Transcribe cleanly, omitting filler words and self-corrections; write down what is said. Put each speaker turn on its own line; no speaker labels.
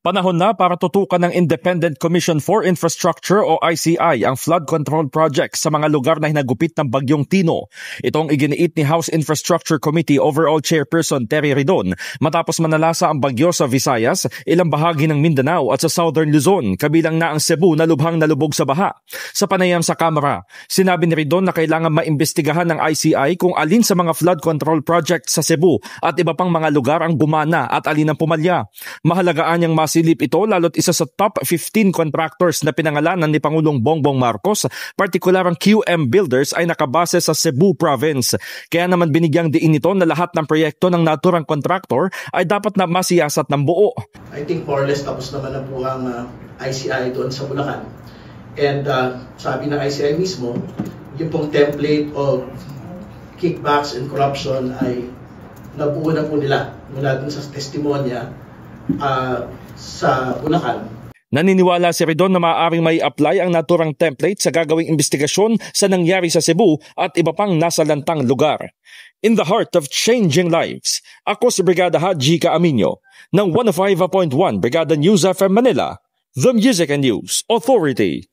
Panahon na para tutukan ng Independent Commission for Infrastructure o ICI ang flood control project sa mga lugar na hinagupit ng Bagyong Tino. Itong iginiit ni House Infrastructure Committee Overall Chairperson Terry Ridon matapos manalasa ang bagyo sa Visayas, ilang bahagi ng Mindanao at sa Southern Luzon, kabilang na ang Cebu na lubhang nalubog sa baha. Sa panayam sa Kamara, sinabi ni Ridon na kailangan maimbestigahan ng ICI kung alin sa mga flood control project sa Cebu at iba pang mga lugar ang gumana at alin ang pumalya. Mahalagaan niyang silip ito lalo't isa sa top 15 contractors na pinangalanan ni Pangulong Bongbong Marcos, partikular ang QM Builders ay nakabase sa Cebu Province. Kaya naman binigyang diin ito na lahat ng proyekto ng naturang contractor ay dapat na masiyasat ng buo.
I think more or less tapos naman na po ang ICI doon sa Bulacan. And sabi ng ICI mismo, yung pong template of kickbacks and corruption ay nabuo na po nila mula dun sa testimonya sa Bulacan.
Naniniwala si Ridon na maaaring may apply ang naturang template sa gagawing investigasyon sa nangyari sa Cebu at iba pang nasa lantang lugar. In the heart of changing lives, ako si Brigada Haji Caaminio ng 105.1 Brigada News FM Manila, The Music and News Authority.